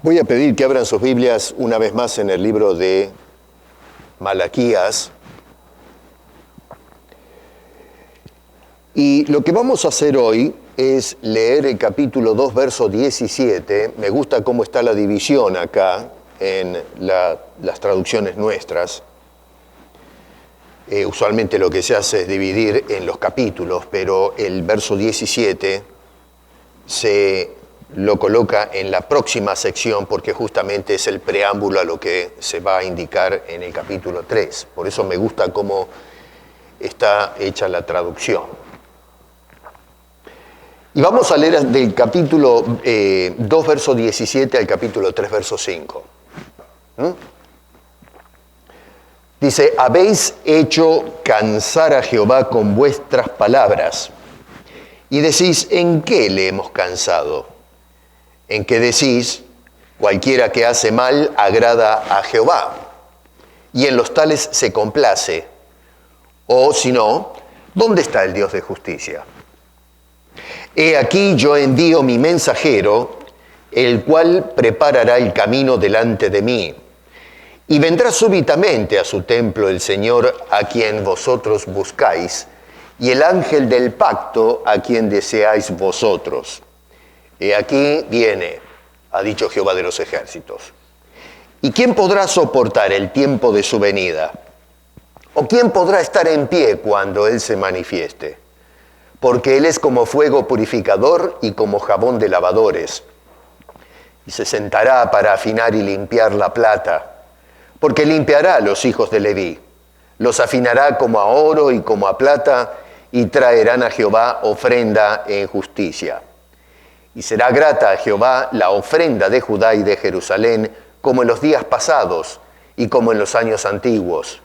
Voy a pedir que abran sus Biblias una vez más en el libro de Malaquías. Y lo que vamos a hacer hoy es leer el capítulo 2, verso 17. Me gusta cómo está la división acá en las traducciones nuestras. Usualmente lo que se hace es dividir en los capítulos, pero el verso 17 se lo coloca en la próxima sección porque justamente es el preámbulo a lo que se va a indicar en el capítulo 3. Por eso me gusta cómo está hecha la traducción. Y vamos a leer del capítulo 2, verso 17 al capítulo 3, verso 5. Dice, habéis hecho cansar a Jehová con vuestras palabras. Y decís, ¿en qué le hemos cansado? En que decís, cualquiera que hace mal agrada a Jehová, y en los tales se complace. O si no, ¿dónde está el Dios de justicia? He aquí yo envío mi mensajero, el cual preparará el camino delante de mí. Y vendrá súbitamente a su templo el Señor a quien vosotros buscáis, y el ángel del pacto a quien deseáis vosotros. He aquí viene, ha dicho Jehová de los ejércitos. ¿Y quién podrá soportar el tiempo de su venida? ¿O quién podrá estar en pie cuando Él se manifieste? Porque Él es como fuego purificador y como jabón de lavadores. Y se sentará para afinar y limpiar la plata, porque limpiará a los hijos de Leví. Los afinará como a oro y como a plata, y traerán a Jehová ofrenda en justicia. Y será grata a Jehová la ofrenda de Judá y de Jerusalén, como en los días pasados y como en los años antiguos.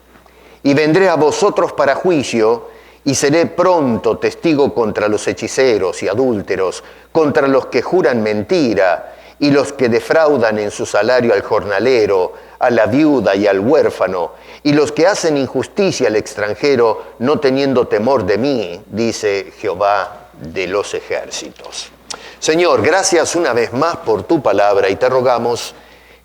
Y vendré a vosotros para juicio, y seré pronto testigo contra los hechiceros y adúlteros, contra los que juran mentira, y los que defraudan en su salario al jornalero, a la viuda y al huérfano, y los que hacen injusticia al extranjero, no teniendo temor de mí, dice Jehová de los ejércitos. Señor, gracias una vez más por tu palabra y te rogamos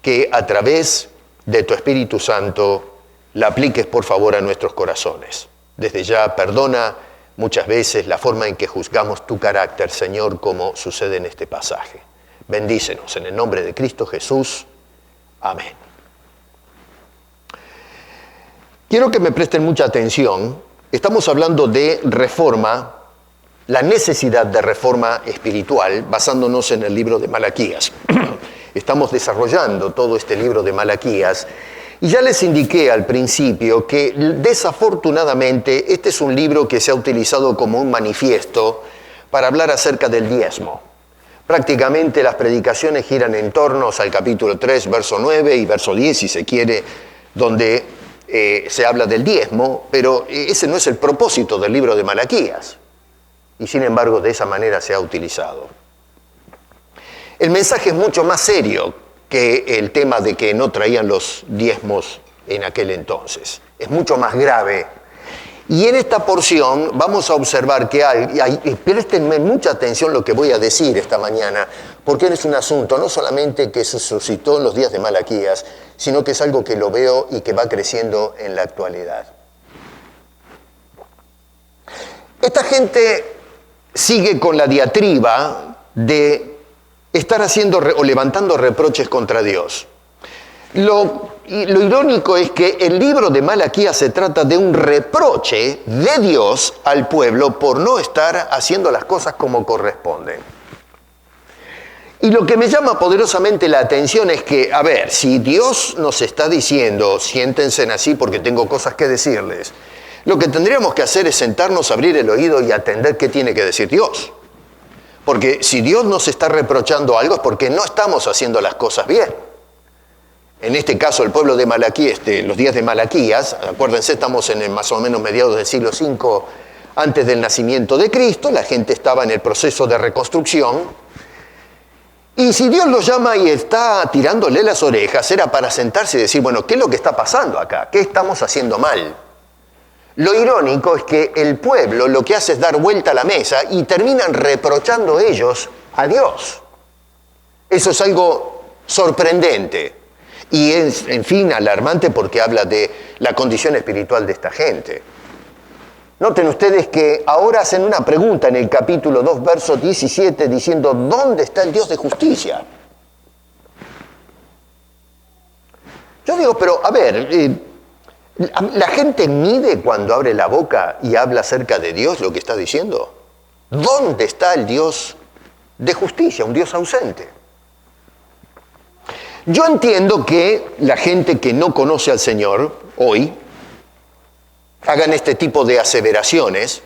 que a través de tu Espíritu Santo la apliques por favor a nuestros corazones. Desde ya perdona muchas veces la forma en que juzgamos tu carácter, Señor, como sucede en este pasaje. Bendícenos en el nombre de Cristo Jesús. Amén. Quiero que me presten mucha atención. Estamos hablando de reforma, la necesidad de reforma espiritual, basándonos en el libro de Malaquías. Estamos desarrollando todo este libro de Malaquías y ya les indiqué al principio que desafortunadamente este es un libro que se ha utilizado como un manifiesto para hablar acerca del diezmo. Prácticamente las predicaciones giran en torno al capítulo 3, verso 9 y verso 10, si se quiere, donde se habla del diezmo, pero ese no es el propósito del libro de Malaquías. Y sin embargo, de esa manera se ha utilizado. El mensaje es mucho más serio que el tema de que no traían los diezmos en aquel entonces. Es mucho más grave. Y en esta porción vamos a observar que y préstenme mucha atención lo que voy a decir esta mañana, porque es un asunto no solamente que se suscitó en los días de Malaquías, sino que es algo que lo veo y que va creciendo en la actualidad. Esta gente sigue con la diatriba de estar haciendo o levantando reproches contra Dios. Lo irónico es que el libro de Malaquías se trata de un reproche de Dios al pueblo por no estar haciendo las cosas como corresponden. Y lo que me llama poderosamente la atención es que, a ver, si Dios nos está diciendo, siéntense así porque tengo cosas que decirles, Lo que tendríamos que hacer es sentarnos, abrir el oído y atender qué tiene que decir Dios. Porque si Dios nos está reprochando algo es porque no estamos haciendo las cosas bien. En este caso, el pueblo de Malaquías, los días de Malaquías, acuérdense, estamos en el más o menos mediados del siglo V antes del nacimiento de Cristo, la gente estaba en el proceso de reconstrucción. Y si Dios los llama y está tirándole las orejas, era para sentarse y decir, bueno, ¿qué es lo que está pasando acá? ¿Qué estamos haciendo mal? Lo irónico es que el pueblo lo que hace es dar vuelta a la mesa y terminan reprochando ellos a Dios. Eso es algo sorprendente y es, en fin, alarmante porque habla de la condición espiritual de esta gente. Noten ustedes que ahora hacen una pregunta en el capítulo 2, verso 17, diciendo, ¿dónde está el Dios de justicia? Yo digo, pero a ver, ¿la gente mide cuando abre la boca y habla acerca de Dios lo que está diciendo? ¿Dónde está el Dios de justicia, un Dios ausente? Yo entiendo que la gente que no conoce al Señor hoy hagan este tipo de aseveraciones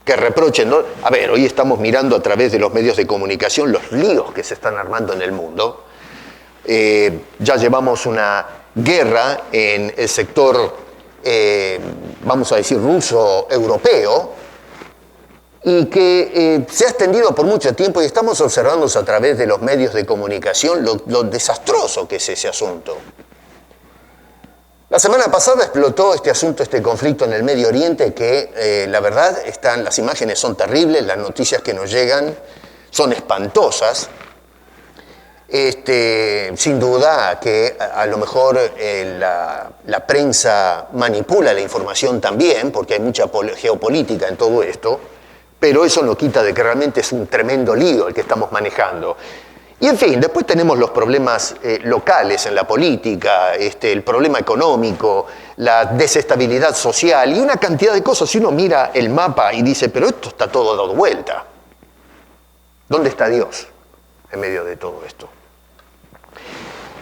que reprochen, ¿no? A ver, hoy estamos mirando a través de los medios de comunicación los líos que se están armando en el mundo. Ya llevamos una guerra en el sector, vamos a decir, ruso-europeo, y que se ha extendido por mucho tiempo y estamos observando a través de los medios de comunicación lo desastroso que es ese asunto. La semana pasada explotó este asunto, este conflicto en el Medio Oriente que la verdad las imágenes son terribles, las noticias que nos llegan son espantosas. Sin duda que a lo mejor la prensa manipula la información también, porque hay mucha geopolítica en todo esto, pero eso no quita de que realmente es un tremendo lío el que estamos manejando. Y en fin, después tenemos los problemas locales en la política, el problema económico, la desestabilidad social y una cantidad de cosas. Si uno mira el mapa y dice, pero esto está todo dado vuelta. ¿Dónde está Dios en medio de todo esto?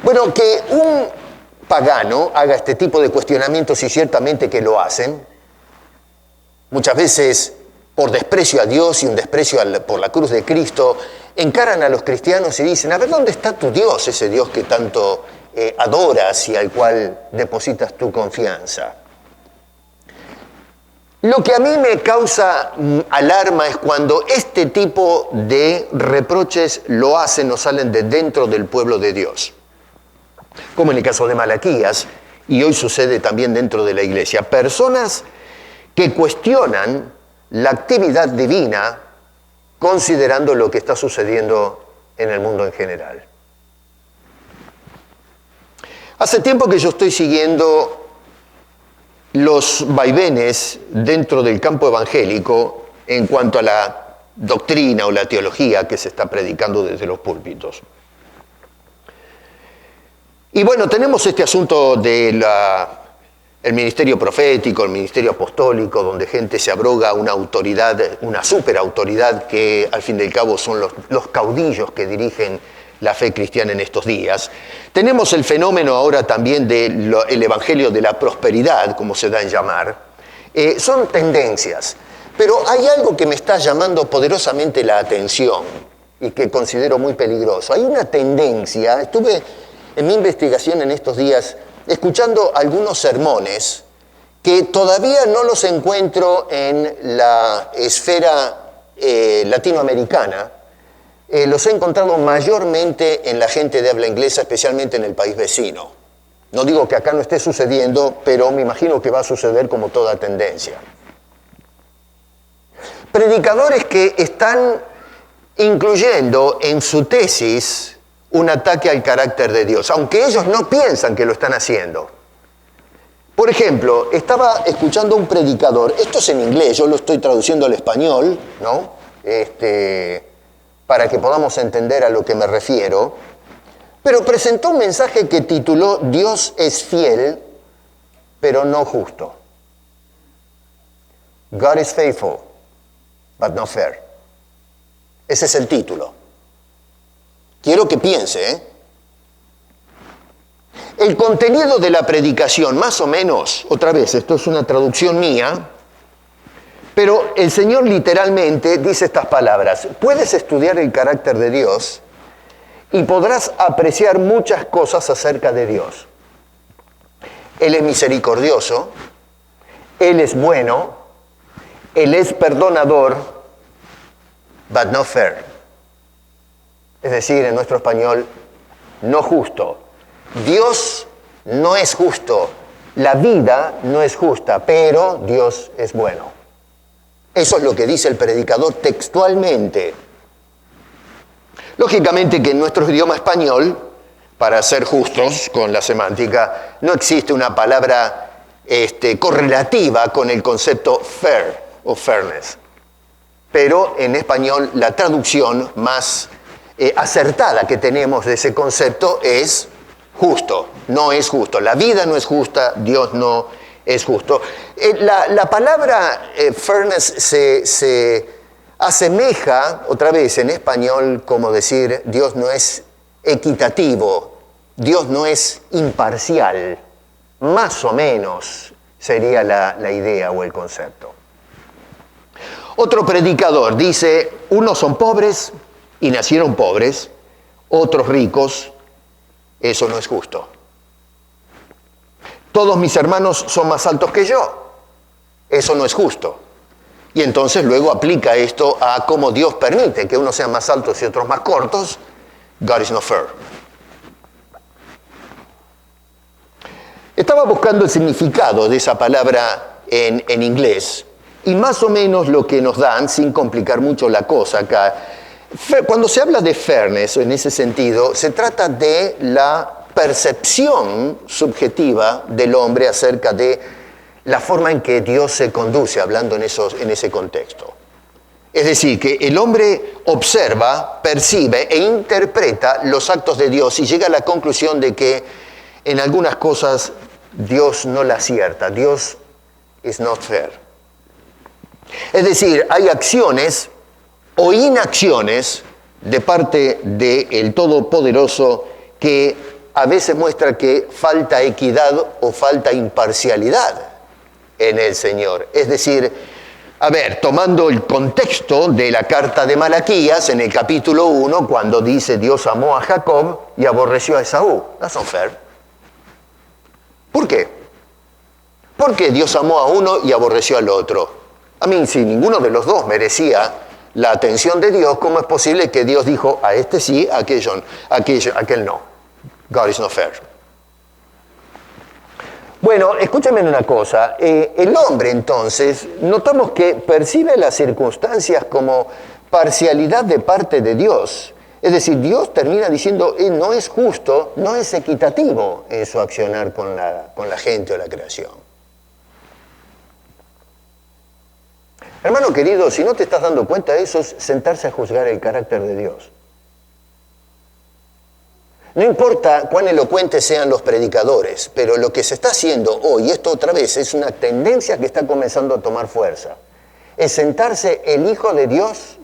Bueno, que un pagano haga este tipo de cuestionamientos, y ciertamente que lo hacen, muchas veces por desprecio a Dios y un desprecio por la cruz de Cristo, encaran a los cristianos y dicen, a ver, ¿dónde está tu Dios, ese Dios que tanto adoras y al cual depositas tu confianza? Lo que a mí me causa alarma es cuando este tipo de reproches lo hacen o salen de dentro del pueblo de Dios. Como en el caso de Malaquías, y hoy sucede también dentro de la iglesia. Personas que cuestionan la actividad divina considerando lo que está sucediendo en el mundo en general. Hace tiempo que yo estoy siguiendo los vaivenes dentro del campo evangélico en cuanto a la doctrina o la teología que se está predicando desde los púlpitos. Y bueno, tenemos este asunto del ministerio profético, el ministerio apostólico, donde gente se abroga una autoridad, una superautoridad que al fin y al cabo son los caudillos que dirigen la fe cristiana en estos días. Tenemos el fenómeno ahora también del evangelio de la prosperidad, como se da en llamar. Son tendencias, pero hay algo que me está llamando poderosamente la atención y que considero muy peligroso. Hay una tendencia, estuve en mi investigación en estos días escuchando algunos sermones que todavía no los encuentro en la esfera latinoamericana. Los he encontrado mayormente en la gente de habla inglesa, especialmente en el país vecino. No digo que acá no esté sucediendo, pero me imagino que va a suceder como toda tendencia. Predicadores que están incluyendo en su tesis un ataque al carácter de Dios, aunque ellos no piensan que lo están haciendo. Por ejemplo, estaba escuchando un predicador, esto es en inglés, yo lo estoy traduciendo al español, ¿no? Para que podamos entender a lo que me refiero, pero presentó un mensaje que tituló Dios es fiel, pero no justo. God is faithful, but not fair. Ese es el título. Quiero que piense, El contenido de la predicación, más o menos, otra vez, esto es una traducción mía, pero el Señor literalmente dice estas palabras: puedes estudiar el carácter de Dios y podrás apreciar muchas cosas acerca de Dios. Él es misericordioso, Él es bueno, Él es perdonador, but not fair. Es decir, en nuestro español, no justo. Dios no es justo, la vida no es justa, pero Dios es bueno. Eso es lo que dice el predicador textualmente. Lógicamente que en nuestro idioma español, para ser justos con la semántica, no existe una palabra correlativa con el concepto fair o fairness. Pero en español la traducción más acertada que tenemos de ese concepto es justo. No es justo. La vida no es justa, Dios no es justo. La palabra fairness se asemeja, otra vez en español, como decir Dios no es equitativo, Dios no es imparcial. Más o menos sería la idea o el concepto. Otro predicador dice: unos son pobres y nacieron pobres, otros ricos. Eso no es justo. Todos mis hermanos son más altos que yo. Eso no es justo. Y entonces luego aplica esto a cómo Dios permite que unos sean más altos y otros más cortos. God is not fair. Estaba buscando el significado de esa palabra en inglés, y más o menos lo que nos dan, sin complicar mucho la cosa acá, cuando se habla de fairness, en ese sentido, se trata de la percepción subjetiva del hombre acerca de la forma en que Dios se conduce, hablando en ese contexto. Es decir, que el hombre observa, percibe e interpreta los actos de Dios y llega a la conclusión de que en algunas cosas Dios no la acierta. Dios is not fair. Es decir, hay acciones o inacciones de parte del Todopoderoso que a veces muestra que falta equidad o falta imparcialidad en el Señor. Es decir, tomando el contexto de la carta de Malaquías en el capítulo 1, cuando dice Dios amó a Jacob y aborreció a Esaú. That's not fair. ¿Por qué? Porque Dios amó a uno y aborreció al otro. Si ninguno de los dos merecía la atención de Dios, ¿cómo es posible que Dios dijo a este sí, a aquel no? God is not fair. Bueno, escúchame una cosa. El hombre, entonces, notamos que percibe las circunstancias como parcialidad de parte de Dios. Es decir, Dios termina diciendo, no es justo, no es equitativo en su accionar con la gente o la creación. Hermano querido, si no te estás dando cuenta, eso es sentarse a juzgar el carácter de Dios. No importa cuán elocuentes sean los predicadores, pero lo que se está haciendo hoy, esto otra vez es una tendencia que está comenzando a tomar fuerza, es sentarse el Hijo de Dios,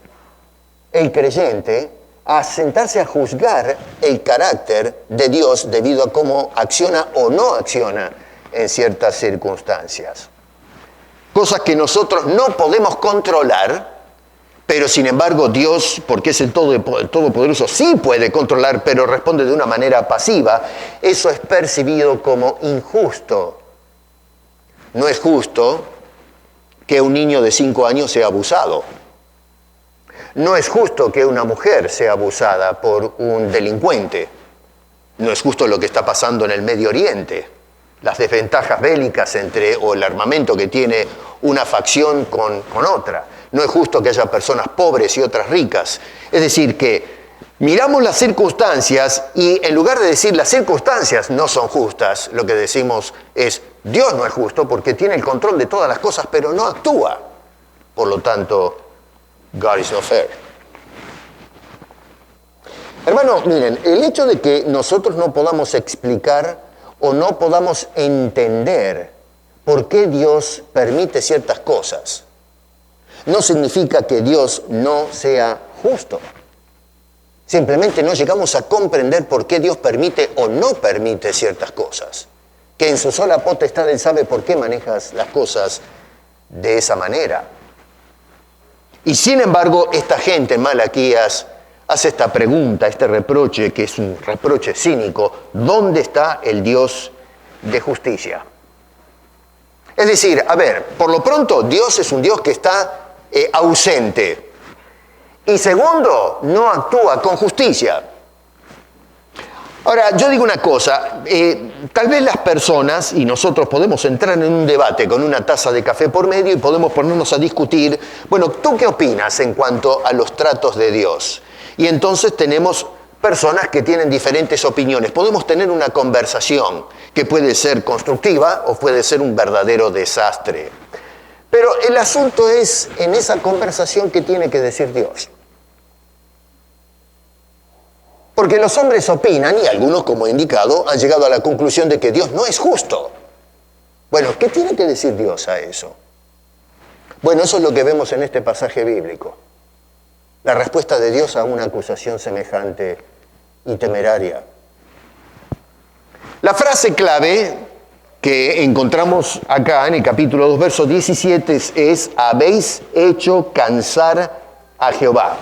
el creyente, a sentarse a juzgar el carácter de Dios debido a cómo acciona o no acciona en ciertas circunstancias. Cosas que nosotros no podemos controlar, pero sin embargo Dios, porque es el Todopoderoso, sí puede controlar, pero responde de una manera pasiva. Eso es percibido como injusto. No es justo que un niño de 5 años sea abusado. No es justo que una mujer sea abusada por un delincuente. No es justo lo que está pasando en el Medio Oriente. Las desventajas bélicas o el armamento que tiene una facción con otra. No es justo que haya personas pobres y otras ricas. Es decir, que miramos las circunstancias y en lugar de decir las circunstancias no son justas, lo que decimos es Dios no es justo porque tiene el control de todas las cosas, pero no actúa. Por lo tanto, God is not fair. Hermano, miren, el hecho de que nosotros no podamos explicar o no podamos entender por qué Dios permite ciertas cosas, no significa que Dios no sea justo. Simplemente no llegamos a comprender por qué Dios permite o no permite ciertas cosas. Que en su sola potestad Él sabe por qué manejas las cosas de esa manera. Y sin embargo, esta gente en Malaquías hace esta pregunta, este reproche, que es un reproche cínico: ¿dónde está el Dios de justicia? Es decir, a ver, por lo pronto Dios es un Dios que está ausente. Y segundo, no actúa con justicia. Ahora, yo digo una cosa, tal vez las personas, y nosotros podemos entrar en un debate con una taza de café por medio y podemos ponernos a discutir, bueno, ¿tú qué opinas en cuanto a los tratos de Dios? Y entonces tenemos personas que tienen diferentes opiniones. Podemos tener una conversación que puede ser constructiva o puede ser un verdadero desastre. Pero el asunto es en esa conversación que tiene que decir Dios. Porque los hombres opinan, y algunos, como he indicado, han llegado a la conclusión de que Dios no es justo. Bueno, ¿qué tiene que decir Dios a eso? Bueno, eso es lo que vemos en este pasaje bíblico. La respuesta de Dios a una acusación semejante y temeraria. La frase clave que encontramos acá en el capítulo 2, verso 17 es: habéis hecho cansar a Jehová.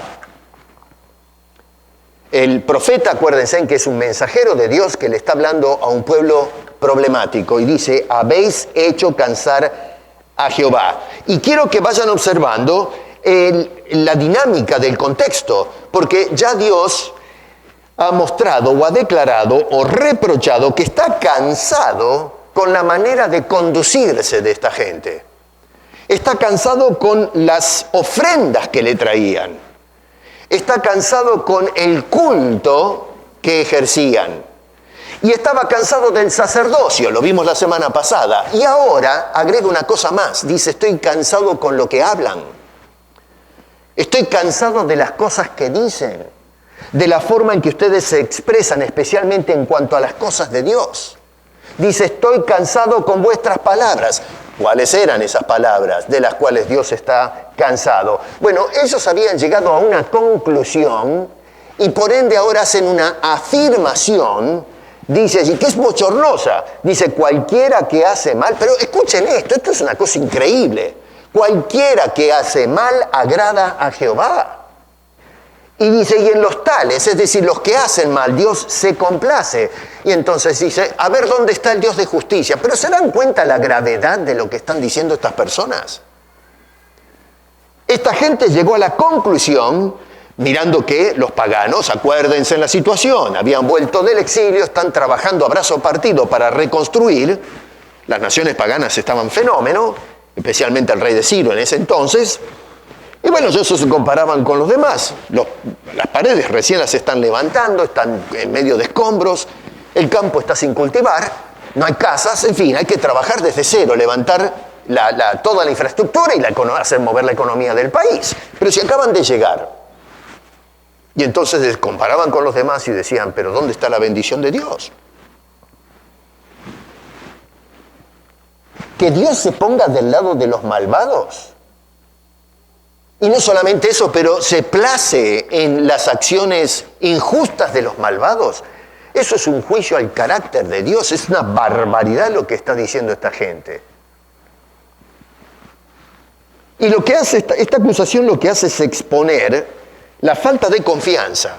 El profeta, acuérdense que es un mensajero de Dios que le está hablando a un pueblo problemático y dice: habéis hecho cansar a Jehová. Y quiero que vayan observando la dinámica del contexto, porque ya Dios ha mostrado o ha declarado o reprochado que está cansado con la manera de conducirse de esta gente. Está cansado con las ofrendas que le traían. Está cansado con el culto que ejercían. Y estaba cansado del sacerdocio, lo vimos la semana pasada. Y ahora agrega una cosa más, dice: estoy cansado con lo que hablan. Estoy cansado de las cosas que dicen, de la forma en que ustedes se expresan, especialmente en cuanto a las cosas de Dios. Dice: estoy cansado con vuestras palabras. ¿Cuáles eran esas palabras de las cuales Dios está cansado? Bueno, ellos habían llegado a una conclusión y por ende ahora hacen una afirmación, dice allí, que es bochornosa. Dice: cualquiera que hace mal, pero escuchen esto es una cosa increíble. Cualquiera que hace mal agrada a Jehová. Y dice: y en los tales, es decir, los que hacen mal, Dios se complace. Y entonces dice: a ver, ¿dónde está el Dios de justicia? Pero ¿se dan cuenta la gravedad de lo que están diciendo estas personas? Esta gente llegó a la conclusión, mirando que los paganos, acuérdense en la situación, habían vuelto del exilio, están trabajando a brazo partido para reconstruir. Las naciones paganas estaban fenómeno, especialmente el rey de Ciro en ese entonces. Y bueno, ellos se comparaban con los demás. Las paredes recién las están levantando, están en medio de escombros, el campo está sin cultivar, no hay casas, en fin, hay que trabajar desde cero, levantar toda la infraestructura y hacer mover la economía del país. Pero si acaban de llegar, y entonces les comparaban con los demás y decían: pero ¿dónde está la bendición de Dios? Que Dios se ponga del lado de los malvados. Y no solamente eso, pero se place en las acciones injustas de los malvados. Eso es un juicio al carácter de Dios. Es una barbaridad lo que está diciendo esta gente. Y lo que hace esta acusación, lo que hace es exponer la falta de confianza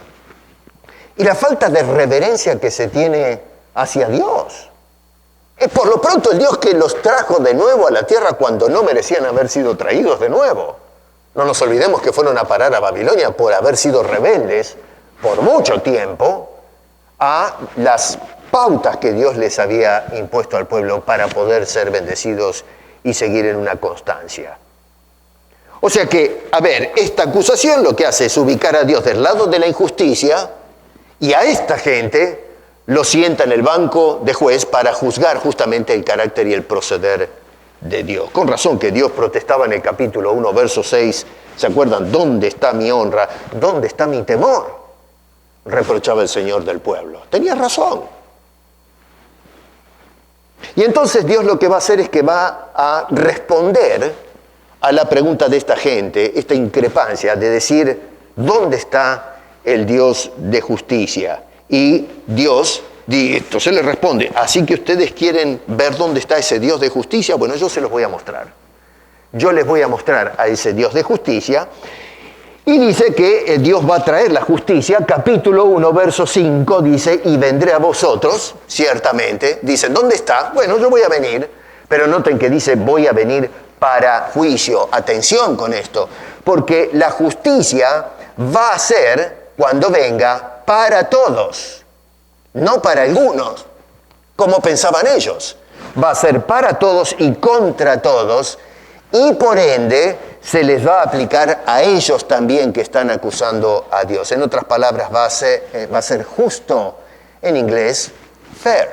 y la falta de reverencia que se tiene hacia Dios. Es por lo pronto el Dios que los trajo de nuevo a la tierra cuando no merecían haber sido traídos de nuevo. No nos olvidemos que fueron a parar a Babilonia por haber sido rebeldes por mucho tiempo a las pautas que Dios les había impuesto al pueblo para poder ser bendecidos y seguir en una constancia. O sea que, a ver, esta acusación lo que hace es ubicar a Dios del lado de la injusticia y a esta gente lo sienta en el banco de juez para juzgar justamente el carácter y el proceder de Dios. Con razón que Dios protestaba en el capítulo 1, verso 6, ¿se acuerdan? ¿Dónde está mi honra? ¿Dónde está mi temor? Reprochaba el Señor del pueblo. Tenía razón. Y entonces Dios lo que va a hacer es que va a responder a la pregunta de esta gente, esta increpancia de decir: ¿dónde está el Dios de justicia. Y Dios, entonces le responde, así que ustedes quieren ver dónde está ese Dios de justicia, bueno, yo se los voy a mostrar. Yo les voy a mostrar a ese Dios de justicia. Y dice que Dios va a traer la justicia. Capítulo 1, verso 5, dice, y vendré a vosotros, ciertamente. Dicen, ¿dónde está? Bueno, yo voy a venir. Pero noten que dice, voy a venir para juicio. Atención con esto. Porque la justicia va a ser, cuando venga, para todos. No para algunos, como pensaban ellos. Va a ser para todos y contra todos. Y por ende, se les va a aplicar a ellos también que están acusando a Dios. En otras palabras, va a ser justo, en inglés, fair,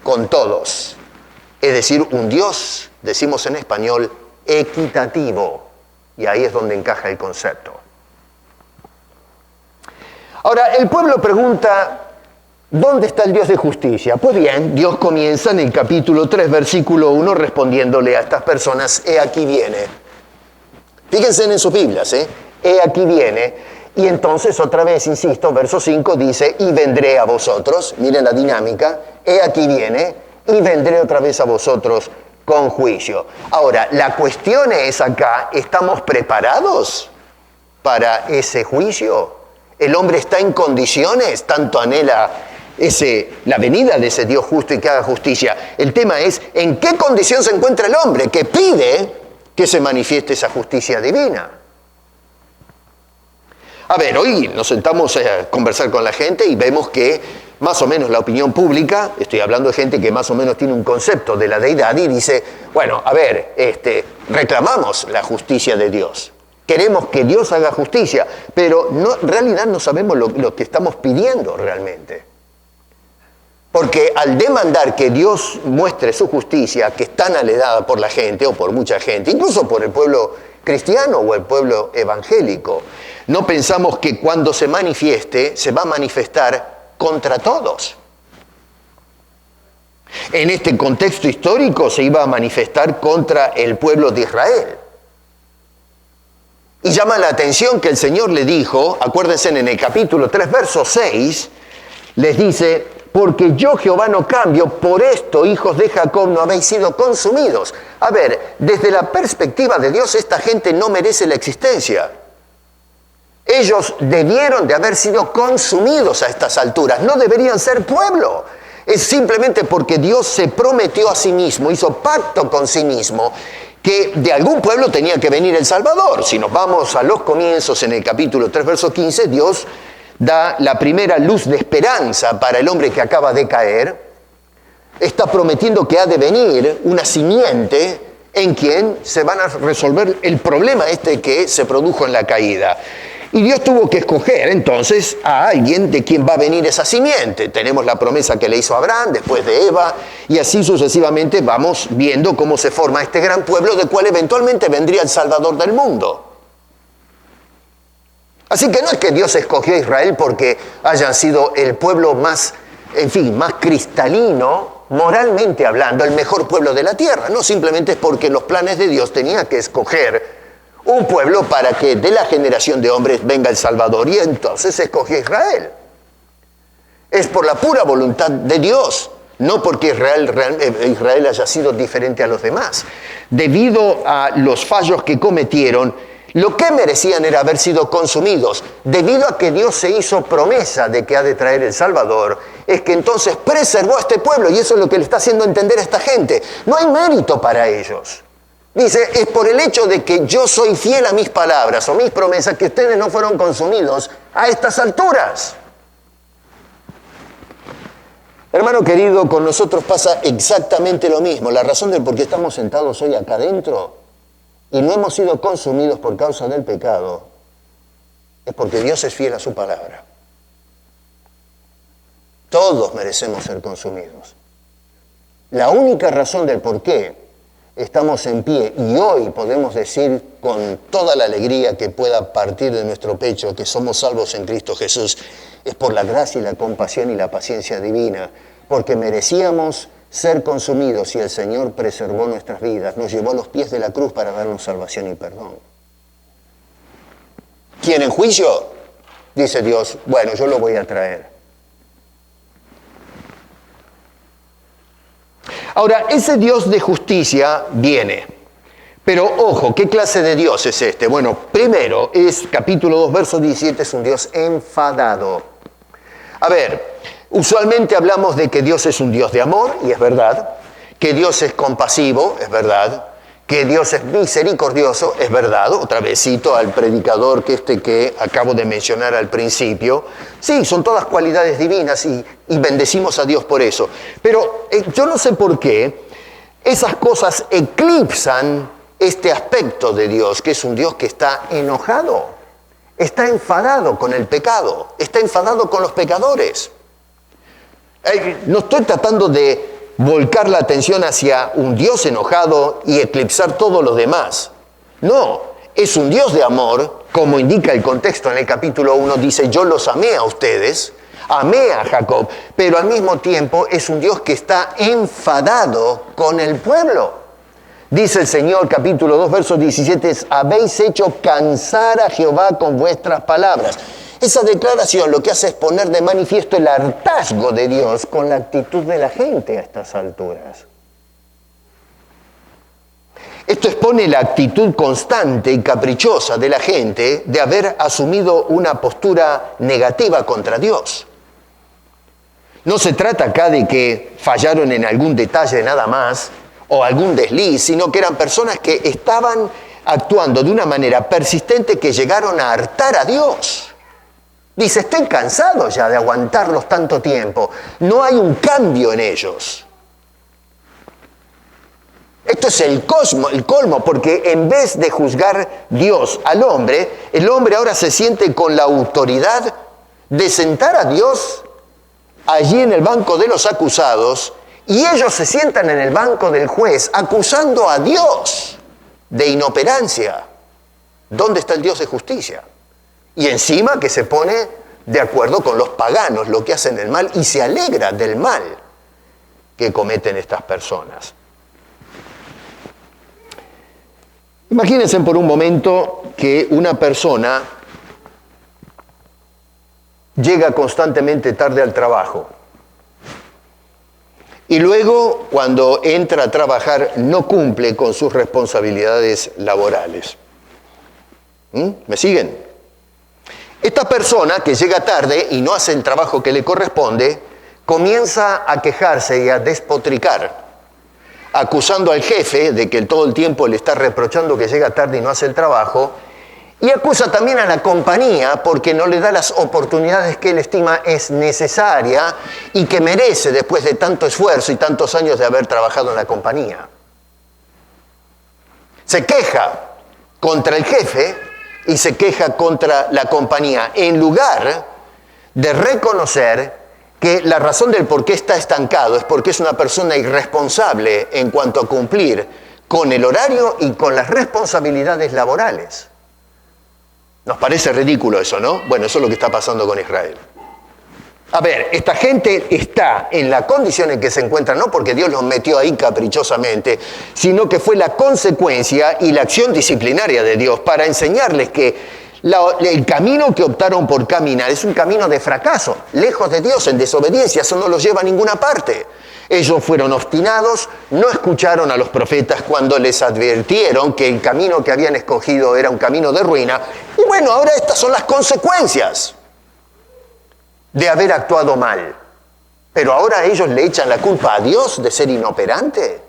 con todos. Es decir, un Dios, decimos en español, equitativo. Y ahí es donde encaja el concepto. Ahora, el pueblo pregunta, ¿dónde está el Dios de justicia? Pues bien, Dios comienza en el capítulo 3, versículo 1, respondiéndole a estas personas, he aquí viene. Fíjense en sus Biblias, he aquí viene. Y entonces otra vez, insisto, verso 5 dice, y vendré a vosotros. Miren la dinámica, he aquí viene, y vendré otra vez a vosotros con juicio. Ahora, la cuestión es acá, ¿estamos preparados para ese juicio? ¿El hombre está en condiciones? Tanto anhela la venida de ese Dios justo y que haga justicia. El tema es, ¿en qué condición se encuentra el hombre que pide que se manifieste esa justicia divina? A ver, hoy nos sentamos a conversar con la gente y vemos que más o menos la opinión pública, estoy hablando de gente que más o menos tiene un concepto de la deidad y dice, bueno, a ver, reclamamos la justicia de Dios. Queremos que Dios haga justicia, pero en realidad no sabemos lo que estamos pidiendo realmente. Porque al demandar que Dios muestre su justicia, que es tan anhelada por la gente o por mucha gente, incluso por el pueblo cristiano o el pueblo evangélico, no pensamos que cuando se manifieste, se va a manifestar contra todos. En este contexto histórico se iba a manifestar contra el pueblo de Israel. Y llama la atención que el Señor le dijo, acuérdense en el capítulo 3, verso 6, les dice, porque yo Jehová no cambio, por esto, hijos de Jacob, no habéis sido consumidos. A ver, desde la perspectiva de Dios, esta gente no merece la existencia. Ellos debieron de haber sido consumidos a estas alturas, no deberían ser pueblo. Es simplemente porque Dios se prometió a sí mismo, hizo pacto con sí mismo, que de algún pueblo tenía que venir el Salvador. Si nos vamos a los comienzos, en el capítulo 3, verso 15, Dios da la primera luz de esperanza para el hombre que acaba de caer. Está prometiendo que ha de venir una simiente en quien se van a resolver el problema que se produjo en la caída. Y Dios tuvo que escoger entonces a alguien de quien va a venir esa simiente. Tenemos la promesa que le hizo a Abraham, después de Eva, y así sucesivamente vamos viendo cómo se forma este gran pueblo del cual eventualmente vendría el Salvador del mundo. Así que no es que Dios escogió a Israel porque hayan sido el pueblo más cristalino, moralmente hablando, el mejor pueblo de la tierra. No, simplemente es porque los planes de Dios tenía que escoger un pueblo para que de la generación de hombres venga el Salvador, y entonces escogió a Israel. Es por la pura voluntad de Dios, no porque Israel haya sido diferente a los demás. Debido a los fallos que cometieron, lo que merecían era haber sido consumidos. Debido a que Dios se hizo promesa de que ha de traer el Salvador, es que entonces preservó a este pueblo, y eso es lo que le está haciendo entender a esta gente. No hay mérito para ellos. Dice, es por el hecho de que yo soy fiel a mis palabras o mis promesas que ustedes no fueron consumidos a estas alturas. Hermano querido, con nosotros pasa exactamente lo mismo. La razón de por qué estamos sentados hoy acá adentro y no hemos sido consumidos por causa del pecado es porque Dios es fiel a su palabra. Todos merecemos ser consumidos. La única razón del por qué estamos en pie y hoy podemos decir con toda la alegría que pueda partir de nuestro pecho que somos salvos en Cristo Jesús es por la gracia y la compasión y la paciencia divina, porque merecíamos ser consumidos y el Señor preservó nuestras vidas, nos llevó a los pies de la cruz para darnos salvación y perdón. ¿Quieren juicio? dice Dios, bueno, yo lo voy a traer. Ahora, ese Dios de justicia viene. Pero ojo, ¿qué clase de Dios es este? Bueno, primero, capítulo 2, verso 17, es un Dios enfadado. A ver, usualmente hablamos de que Dios es un Dios de amor, y es verdad. Que Dios es compasivo, es verdad. Que Dios es misericordioso, es verdad. Otra vez cito al predicador que acabo de mencionar al principio. Sí, son todas cualidades divinas y bendecimos a Dios por eso. Pero yo no sé por qué esas cosas eclipsan este aspecto de Dios, que es un Dios que está enojado, está enfadado con el pecado, está enfadado con los pecadores. No estoy tratando de volcar la atención hacia un Dios enojado y eclipsar todo lo demás. No, es un Dios de amor, como indica el contexto en el capítulo 1, dice, yo los amé a ustedes, amé a Jacob, pero al mismo tiempo es un Dios que está enfadado con el pueblo. Dice el Señor, capítulo 2, verso 17, habéis hecho cansar a Jehová con vuestras palabras. Esa declaración lo que hace es poner de manifiesto el hartazgo de Dios con la actitud de la gente a estas alturas. Esto expone la actitud constante y caprichosa de la gente de haber asumido una postura negativa contra Dios. No se trata acá de que fallaron en algún detalle nada más, o algún desliz, sino que eran personas que estaban actuando de una manera persistente que llegaron a hartar a Dios. Dice, estoy cansado ya de aguantarlos tanto tiempo. No hay un cambio en ellos. Esto es el colmo, porque en vez de juzgar Dios al hombre, el hombre ahora se siente con la autoridad de sentar a Dios allí en el banco de los acusados, y ellos se sientan en el banco del juez acusando a Dios de inoperancia. ¿Dónde está el Dios de justicia? Y encima que se pone de acuerdo con los paganos, lo que hacen el mal, y se alegra del mal que cometen estas personas. Imagínense por un momento que una persona llega constantemente tarde al trabajo. Y luego, cuando entra a trabajar, no cumple con sus responsabilidades laborales. ¿Me siguen? Esta persona que llega tarde y no hace el trabajo que le corresponde, comienza a quejarse y a despotricar, acusando al jefe de que todo el tiempo le está reprochando que llega tarde y no hace el trabajo, y acusa también a la compañía porque no le da las oportunidades que él estima es necesaria y que merece después de tanto esfuerzo y tantos años de haber trabajado en la compañía. Se queja contra el jefe y se queja contra la compañía, en lugar de reconocer que la razón del por qué está estancado es porque es una persona irresponsable en cuanto a cumplir con el horario y con las responsabilidades laborales. Nos parece ridículo eso, ¿no? Bueno, eso es lo que está pasando con Israel. A ver, esta gente está en la condición en que se encuentra, no porque Dios los metió ahí caprichosamente, sino que fue la consecuencia y la acción disciplinaria de Dios para enseñarles que el camino que optaron por caminar es un camino de fracaso, lejos de Dios, en desobediencia, eso no los lleva a ninguna parte. Ellos fueron obstinados, no escucharon a los profetas cuando les advirtieron que el camino que habían escogido era un camino de ruina. Y bueno, ahora estas son las consecuencias de haber actuado mal. Pero ahora ellos le echan la culpa a Dios de ser inoperante.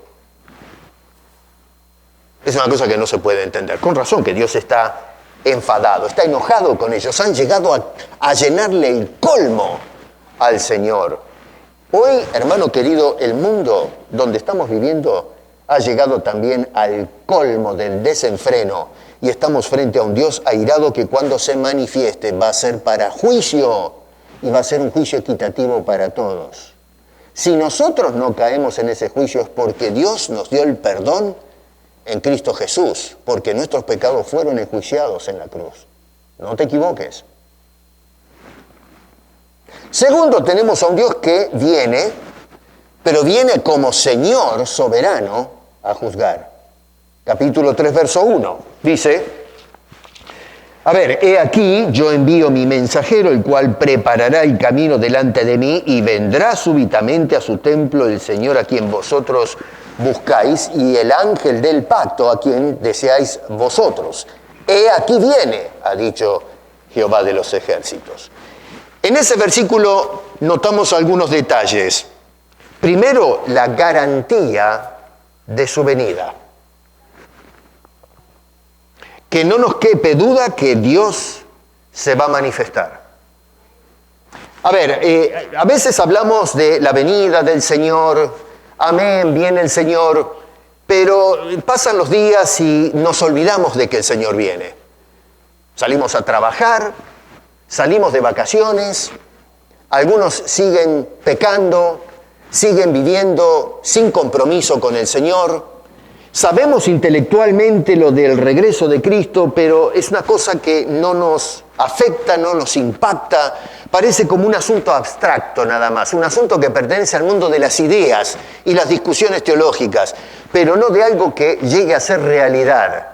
Es una cosa que no se puede entender. Con razón que Dios está enfadado, está enojado con ellos. Han llegado a llenarle el colmo al Señor. Hoy, hermano querido, el mundo donde estamos viviendo ha llegado también al colmo del desenfreno y estamos frente a un Dios airado que cuando se manifieste va a ser para juicio y va a ser un juicio equitativo para todos. Si nosotros no caemos en ese juicio es porque Dios nos dio el perdón en Cristo Jesús, porque nuestros pecados fueron enjuiciados en la cruz. No te equivoques. Segundo, tenemos a un Dios que viene, pero viene como Señor soberano a juzgar. Capítulo 3, verso 1, dice, A ver, he aquí, yo envío mi mensajero, el cual preparará el camino delante de mí, y vendrá súbitamente a su templo el Señor a quien vosotros buscáis, y el ángel del pacto a quien deseáis vosotros. He aquí viene, ha dicho Jehová de los ejércitos. En ese versículo notamos algunos detalles. Primero, la garantía de su venida. Que no nos quepe duda que Dios se va a manifestar. A ver, a veces hablamos de la venida del Señor, amén, viene el Señor, pero pasan los días y nos olvidamos de que el Señor viene. Salimos a trabajar, salimos de vacaciones, algunos siguen pecando, siguen viviendo sin compromiso con el Señor. Sabemos intelectualmente lo del regreso de Cristo, pero es una cosa que no nos afecta, no nos impacta. Parece como un asunto abstracto nada más, un asunto que pertenece al mundo de las ideas y las discusiones teológicas, pero no de algo que llegue a ser realidad.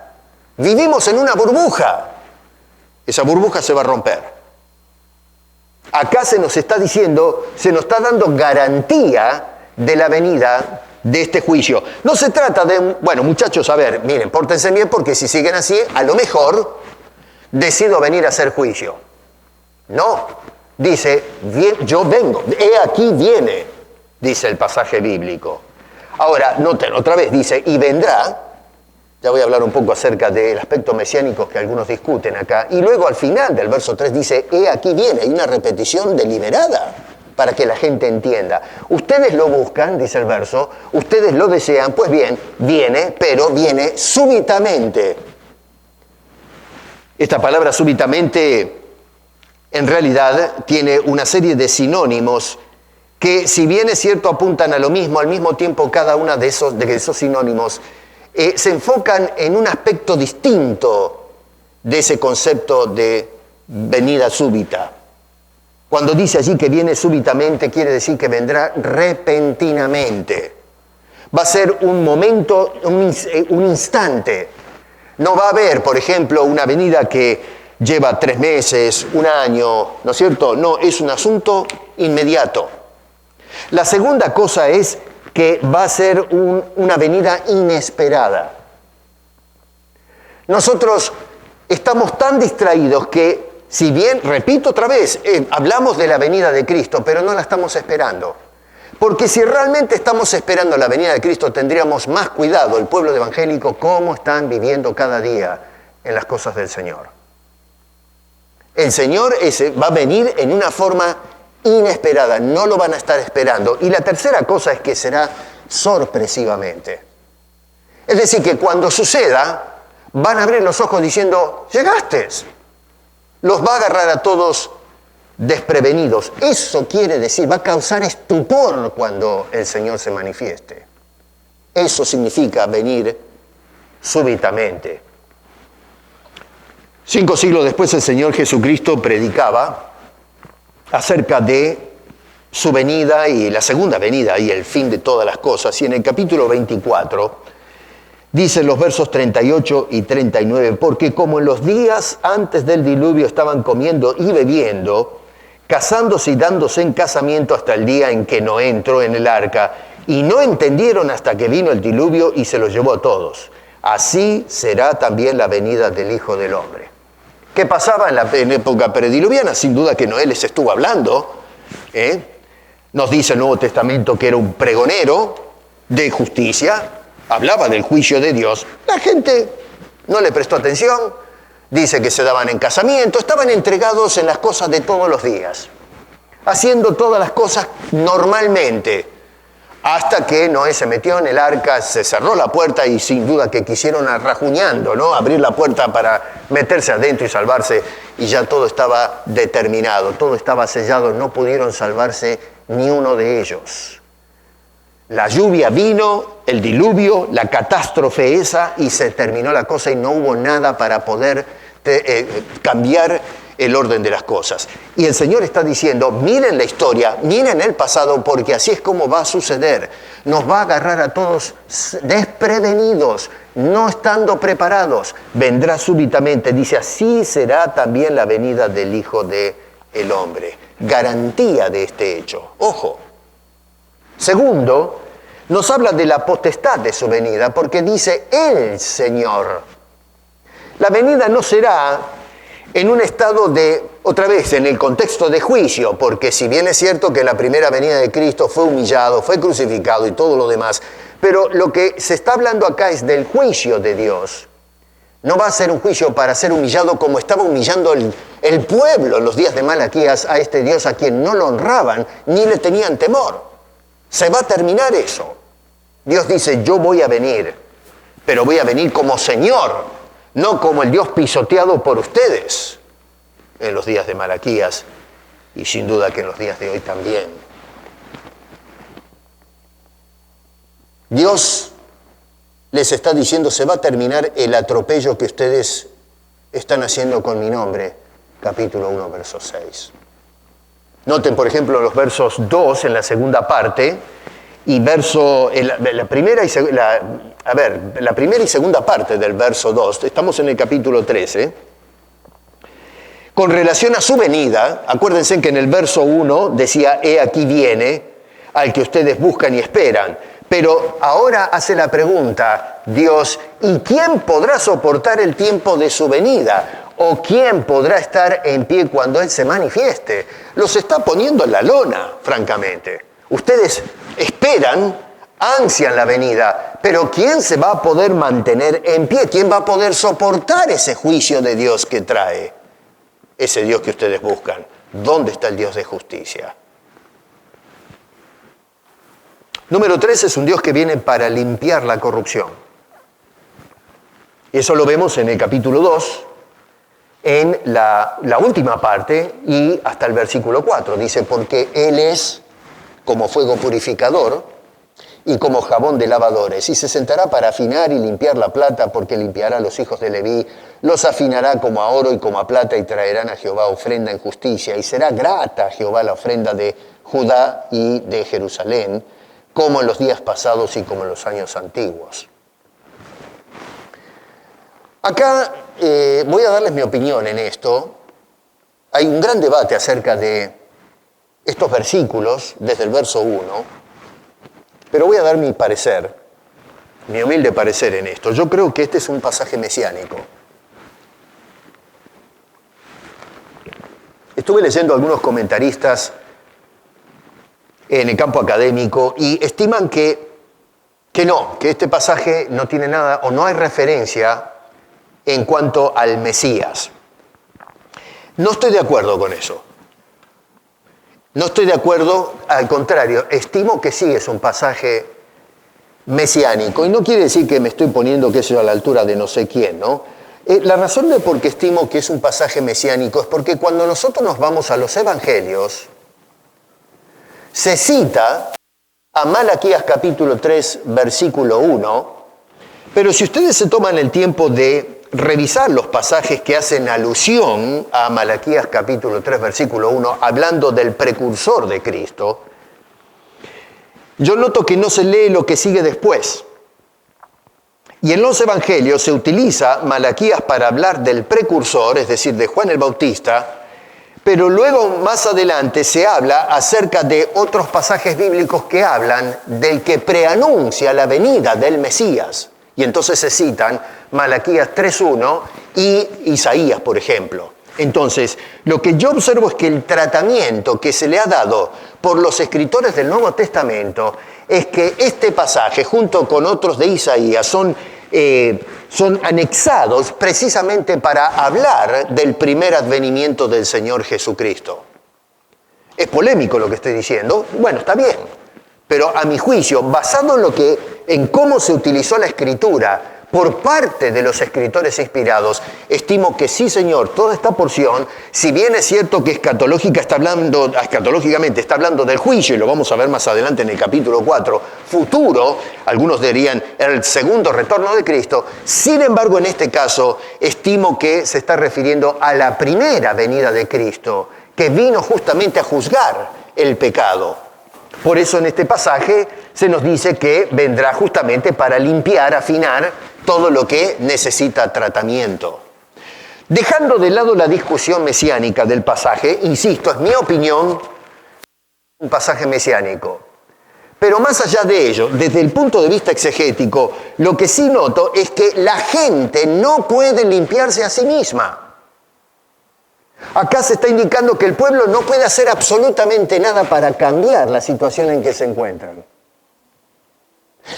Vivimos en una burbuja. Esa burbuja se va a romper. Acá se nos está diciendo, se nos está dando garantía de la venida de este juicio. No se trata de, bueno, muchachos, a ver, miren, pórtense bien porque si siguen así, a lo mejor decido venir a hacer juicio. No, dice, yo vengo, he aquí viene, dice el pasaje bíblico. Ahora, noten, otra vez dice, y vendrá. Ya voy a hablar un poco acerca del aspecto mesiánico que algunos discuten acá. Y luego al final del verso 3 dice, he aquí viene, hay una repetición deliberada para que la gente entienda. Ustedes lo buscan, dice el verso, ustedes lo desean, pues bien, viene, pero viene súbitamente. Esta palabra súbitamente en realidad tiene una serie de sinónimos que, si bien es cierto, apuntan a lo mismo, al mismo tiempo cada uno de esos sinónimos se enfocan en un aspecto distinto de ese concepto de venida súbita. Cuando dice allí que viene súbitamente, quiere decir que vendrá repentinamente. Va a ser un momento, un instante. No va a haber, por ejemplo, una venida que lleva 3 meses, 1 año, ¿no es cierto? No, es un asunto inmediato. La segunda cosa es que va a ser una venida inesperada. Nosotros estamos tan distraídos que, si bien, repito otra vez, hablamos de la venida de Cristo, pero no la estamos esperando. Porque si realmente estamos esperando la venida de Cristo, tendríamos más cuidado, el pueblo evangélico, cómo están viviendo cada día en las cosas del Señor. El Señor va a venir en una forma inesperada, no lo van a estar esperando. Y la tercera cosa es que será sorpresivamente. Es decir, que cuando suceda, van a abrir los ojos diciendo, llegaste. Los va a agarrar a todos desprevenidos. Eso quiere decir, va a causar estupor cuando el Señor se manifieste. Eso significa venir súbitamente. 5 siglos después el Señor Jesucristo predicaba acerca de su venida y la segunda venida y el fin de todas las cosas. Y en el capítulo 24 dicen los versos 38 y 39, porque como en los días antes del diluvio estaban comiendo y bebiendo, casándose y dándose en casamiento hasta el día en que Noé entró en el arca, y no entendieron hasta que vino el diluvio y se los llevó a todos. Así será también la venida del Hijo del Hombre. ¿Qué pasaba en época prediluviana? Sin duda que Noé les estuvo hablando. Nos dice el Nuevo Testamento que era un pregonero de justicia, hablaba del juicio de Dios. La gente no le prestó atención, dice que se daban en casamiento, estaban entregados en las cosas de todos los días, haciendo todas las cosas normalmente. Hasta que Noé se metió en el arca, se cerró la puerta y sin duda que quisieron rajuñando, ¿no? Abrir la puerta para meterse adentro y salvarse, y ya todo estaba determinado, todo estaba sellado, no pudieron salvarse ni uno de ellos. La lluvia vino, el diluvio, la catástrofe esa, y se terminó la cosa y no hubo nada para poder cambiar el orden de las cosas. Y el Señor está diciendo, miren la historia, miren el pasado, porque así es como va a suceder. Nos va a agarrar a todos desprevenidos, no estando preparados. Vendrá súbitamente, dice, así será también la venida del Hijo del Hombre. Garantía de este hecho. Ojo. Segundo, nos habla de la potestad de su venida, porque dice el Señor. La venida no será en un estado de, otra vez, en el contexto de juicio, porque si bien es cierto que la primera venida de Cristo fue humillado, fue crucificado y todo lo demás, pero lo que se está hablando acá es del juicio de Dios. No va a ser un juicio para ser humillado como estaba humillando el pueblo en los días de Malaquías a este Dios a quien no lo honraban ni le tenían temor. Se va a terminar eso. Dios dice, yo voy a venir, pero voy a venir como Señor, no como el Dios pisoteado por ustedes en los días de Malaquías y sin duda que en los días de hoy también. Dios les está diciendo, se va a terminar el atropello que ustedes están haciendo con mi nombre. Capítulo 1, verso 6. Noten, por ejemplo, los versos 2 en la segunda parte y la primera y segunda parte del verso 2. Estamos en el capítulo 13. Con relación a su venida, acuérdense que en el verso 1 decía, he aquí viene, al que ustedes buscan y esperan. Pero ahora hace la pregunta, Dios, ¿y quién podrá soportar el tiempo de su venida? ¿O quién podrá estar en pie cuando Él se manifieste? Los está poniendo en la lona, francamente. Ustedes esperan, ansian la venida, pero ¿quién se va a poder mantener en pie? ¿Quién va a poder soportar ese juicio de Dios que trae? Ese Dios que ustedes buscan. ¿Dónde está el Dios de justicia? Número 3 es un Dios que viene para limpiar la corrupción. Y eso lo vemos en el capítulo 2, en la última parte y hasta el versículo 4. Dice, porque Él es como fuego purificador y como jabón de lavadores, y se sentará para afinar y limpiar la plata, porque limpiará a los hijos de Leví, los afinará como a oro y como a plata, y traerán a Jehová ofrenda en justicia, y será grata a Jehová la ofrenda de Judá y de Jerusalén, como en los días pasados y como en los años antiguos. Acá voy a darles mi opinión en esto. Hay un gran debate acerca de estos versículos, desde el verso 1, pero voy a dar mi parecer, mi humilde parecer en esto. Yo creo que este es un pasaje mesiánico. Estuve leyendo algunos comentaristas en el campo académico y estiman que este pasaje no tiene nada o no hay referencia en cuanto al Mesías. No estoy de acuerdo con eso. No estoy de acuerdo, al contrario, estimo que sí es un pasaje mesiánico. Y no quiere decir que me estoy poniendo, qué sé yo, a la altura de no sé quién, ¿no? La razón de por qué estimo que es un pasaje mesiánico es porque cuando nosotros nos vamos a los evangelios, se cita a Malaquías capítulo 3, versículo 1, pero si ustedes se toman el tiempo de revisar los pasajes que hacen alusión a Malaquías capítulo 3, versículo 1, hablando del precursor de Cristo, yo noto que no se lee lo que sigue después. Y en los evangelios se utiliza Malaquías para hablar del precursor, es decir, de Juan el Bautista, pero luego más adelante se habla acerca de otros pasajes bíblicos que hablan del que preanuncia la venida del Mesías. Y entonces se citan Malaquías 3.1 y Isaías, por ejemplo. Entonces, lo que yo observo es que el tratamiento que se le ha dado por los escritores del Nuevo Testamento es que este pasaje, junto con otros de Isaías, son anexados precisamente para hablar del primer advenimiento del Señor Jesucristo. Es polémico lo que estoy diciendo. Bueno, está bien. Pero a mi juicio, basado en cómo se utilizó la Escritura por parte de los escritores inspirados, estimo que sí, Señor, toda esta porción, si bien es cierto que escatológicamente está hablando del juicio, y lo vamos a ver más adelante en el capítulo 4, futuro, algunos dirían el segundo retorno de Cristo, sin embargo, en este caso, estimo que se está refiriendo a la primera venida de Cristo, que vino justamente a juzgar el pecado. Por eso en este pasaje se nos dice que vendrá justamente para limpiar, afinar todo lo que necesita tratamiento. Dejando de lado la discusión mesiánica del pasaje, insisto, es mi opinión, un pasaje mesiánico. Pero más allá de ello, desde el punto de vista exegético, lo que sí noto es que la gente no puede limpiarse a sí misma. Acá se está indicando que el pueblo no puede hacer absolutamente nada para cambiar la situación en que se encuentran.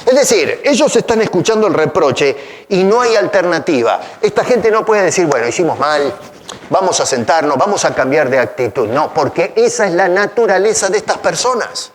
Es decir, ellos están escuchando el reproche y no hay alternativa. Esta gente no puede decir, bueno, hicimos mal, vamos a sentarnos, vamos a cambiar de actitud. No, porque esa es la naturaleza de estas personas.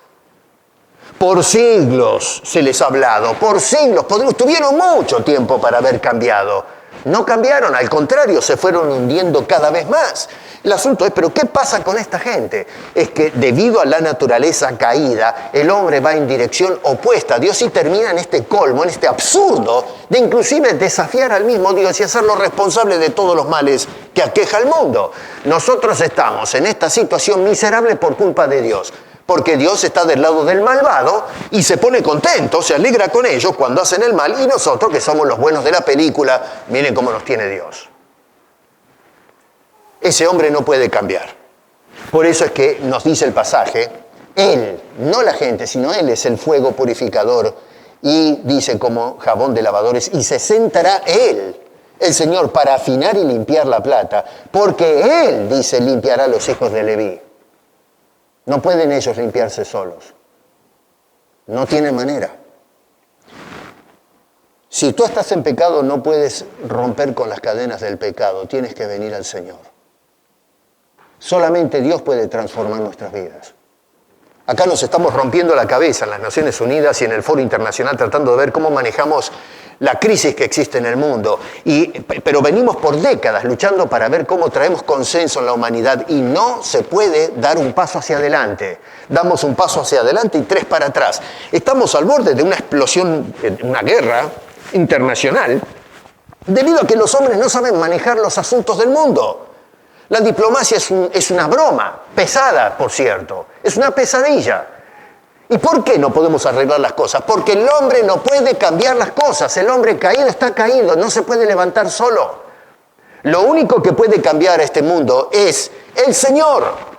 Por siglos se les ha hablado, por siglos, tuvieron mucho tiempo para haber cambiado. No cambiaron, al contrario, se fueron hundiendo cada vez más. El asunto es, ¿pero qué pasa con esta gente? Es que debido a la naturaleza caída, el hombre va en dirección opuesta a Dios y termina en este colmo, en este absurdo de inclusive desafiar al mismo Dios y hacerlo responsable de todos los males que aqueja al mundo. Nosotros estamos en esta situación miserable por culpa de Dios. Porque Dios está del lado del malvado y se pone contento, se alegra con ellos cuando hacen el mal, y nosotros, que somos los buenos de la película, miren cómo nos tiene Dios. Ese hombre no puede cambiar. Por eso es que nos dice el pasaje, Él, no la gente, sino Él es el fuego purificador, y dice como jabón de lavadores, y se sentará Él, el Señor, para afinar y limpiar la plata, porque Él, dice, limpiará a los hijos de Leví. No pueden ellos limpiarse solos. No tienen manera. Si tú estás en pecado, no puedes romper con las cadenas del pecado. Tienes que venir al Señor. Solamente Dios puede transformar nuestras vidas. Acá nos estamos rompiendo la cabeza en las Naciones Unidas y en el Foro Internacional tratando de ver cómo manejamos la crisis que existe en el mundo. Pero venimos por décadas luchando para ver cómo traemos consenso en la humanidad y no se puede dar un paso hacia adelante. Damos un paso hacia adelante y 3 para atrás. Estamos al borde de una explosión, una guerra internacional, debido a que los hombres no saben manejar los asuntos del mundo. La diplomacia es una broma, pesada, por cierto. Es una pesadilla. ¿Y por qué no podemos arreglar las cosas? Porque el hombre no puede cambiar las cosas. El hombre caído está caído, no se puede levantar solo. Lo único que puede cambiar este mundo es el Señor.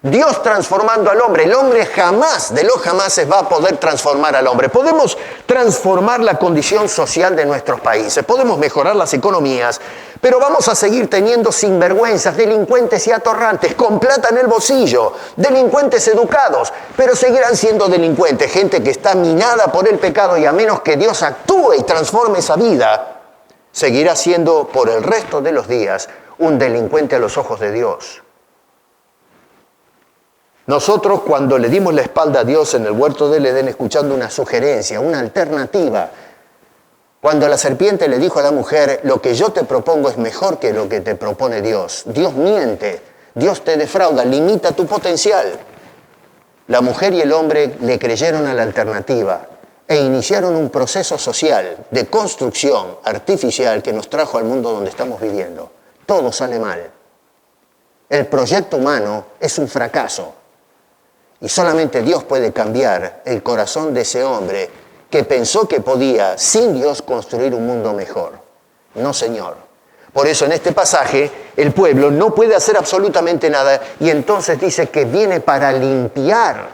Dios transformando al hombre. El hombre jamás, de los jamases, va a poder transformar al hombre. Podemos transformar la condición social de nuestros países, podemos mejorar las economías, pero vamos a seguir teniendo sinvergüenzas, delincuentes y atorrantes, con plata en el bolsillo, delincuentes educados, pero seguirán siendo delincuentes, gente que está minada por el pecado y a menos que Dios actúe y transforme esa vida, seguirá siendo por el resto de los días un delincuente a los ojos de Dios. Nosotros, cuando le dimos la espalda a Dios en el huerto del Edén, escuchando una sugerencia, una alternativa, cuando la serpiente le dijo a la mujer, lo que yo te propongo es mejor que lo que te propone Dios. Dios miente, Dios te defrauda, limita tu potencial. La mujer y el hombre le creyeron a la alternativa e iniciaron un proceso social de construcción artificial que nos trajo al mundo donde estamos viviendo. Todo sale mal. El proyecto humano es un fracaso. Y solamente Dios puede cambiar el corazón de ese hombre que pensó que podía, sin Dios, construir un mundo mejor. No, Señor. Por eso en este pasaje el pueblo no puede hacer absolutamente nada y entonces dice que viene para limpiar